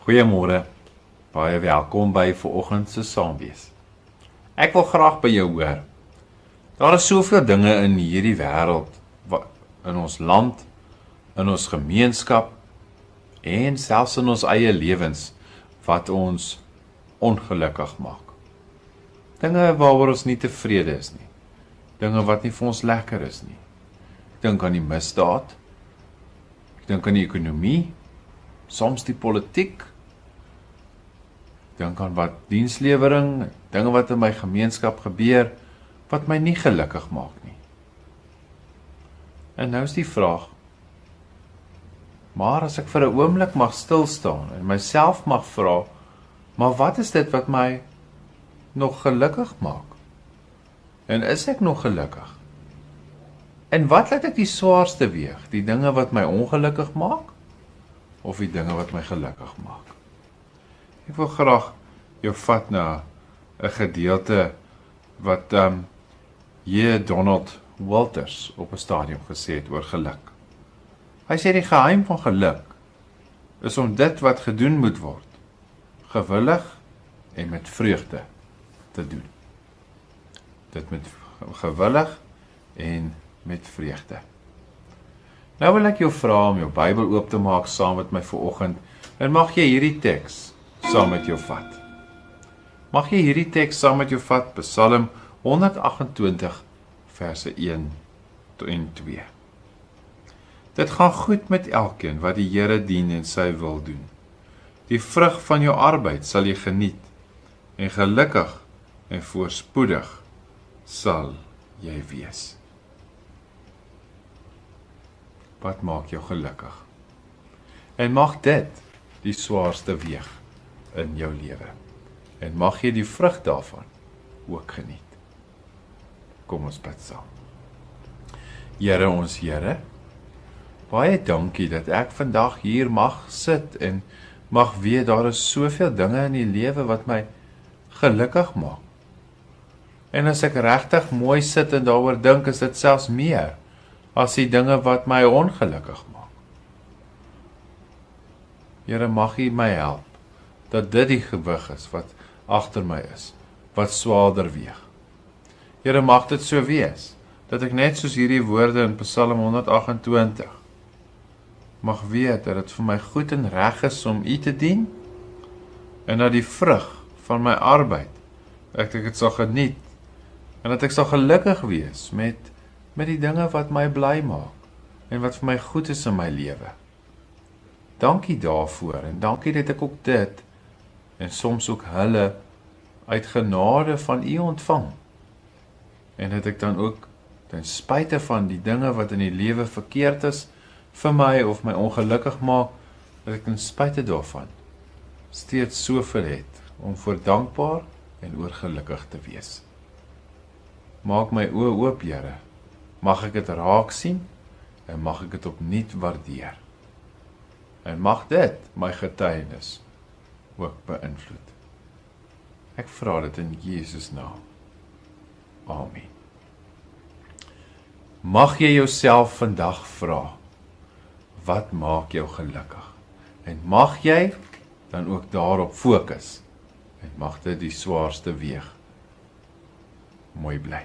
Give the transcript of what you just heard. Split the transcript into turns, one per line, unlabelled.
Goeiemôre, baie welkom by vanoggend se saamwees. Ek wil graag by jou hoor. Daar is soveel dinge in hierdie wêreld, in ons land, in ons gemeenskap en selfs in ons eie lewens wat ons ongelukkig maak. Dinge waaroor ons nie tevrede is nie. Dinge wat nie vir ons lekker is nie. Ek dink aan die misdaad. Ek dink aan die ekonomie, soms die politiek. Ek dink aan wat dienslewering, dinge wat in my gemeenskap gebeur, wat my nie gelukkig maak nie. En nou is die vraag, maar as ek vir 'n oomblik mag stil staan en myself mag vra, maar wat is dit wat my nog gelukkig maak? En is ek nog gelukkig? En wat laat ek die swaarste weeg? Die dinge wat my ongelukkig maak? Of die dinge wat my gelukkig maak? Ek wil graag jou vat na 'n gedeelte wat J. Donald Walters op 'n stadium gesê het oor geluk. Hy sê die geheim van geluk is om dit wat gedoen moet word, gewillig en met vreugde te doen. Dit met gewillig en met vreugde. Nou wil ek jou vra om jou Bybel oop te maak saam met my vanoggend en mag jy hierdie teks saam met jou vat. Mag jy hierdie teks saam met jou vat, Psalm 128 verse 1 en 2. Dit gaan goed met elkeen wat die Here dien en sy wil doen. Die vrug van jou arbeid sal jy geniet en gelukkig en voorspoedig sal jy wees. Wat maak jou gelukkig? En mag dit die swaarste weeg in jou lewe. En mag jy die vrug daarvan ook geniet. Kom ons bid saam. Here ons Here, baie dankie dat ek vandag hier mag sit en mag weet daar is soveel dinge in die lewe wat my gelukkig maak. En as ek regtig mooi sit en daaroor dink, is dit selfs meer as die dinge wat my ongelukkig maak. Here, mag U my help dat dit die gewig is wat agter my is, wat swaarder weeg. Here, mag dit so wees dat ek net soos hierdie woorde in Psalm 128 mag weet dat dit vir my goed en reg is om U te dien en dat die vrug van my arbeid ek dit sal geniet en dat ek sal gelukkig wees met die dinge wat my bly maak en wat vir my goed is in my lewe. Dankie daarvoor en dankie dat ek ook dit en soms ook hulle uit genade van U ontvang. En dat ek dan ook ten spyte van die dinge wat in die lewe verkeerd is vir my of my ongelukkig maak, dat ek ten spyte daarvan steeds soveel het om voor dankbaar en oor gelukkig te wees. Maak my oë oop, Here. Mag ek dit raak sien en mag ek dit opnuut waardeer. En mag dit my getuienis ook beïnvloed. Ek vra dit in Jesus naam. Amen. Mag jy jouself vandag vra, wat maak jou gelukkig? En mag jy dan ook daarop fokus en mag dit die swaarste weeg mooi bly.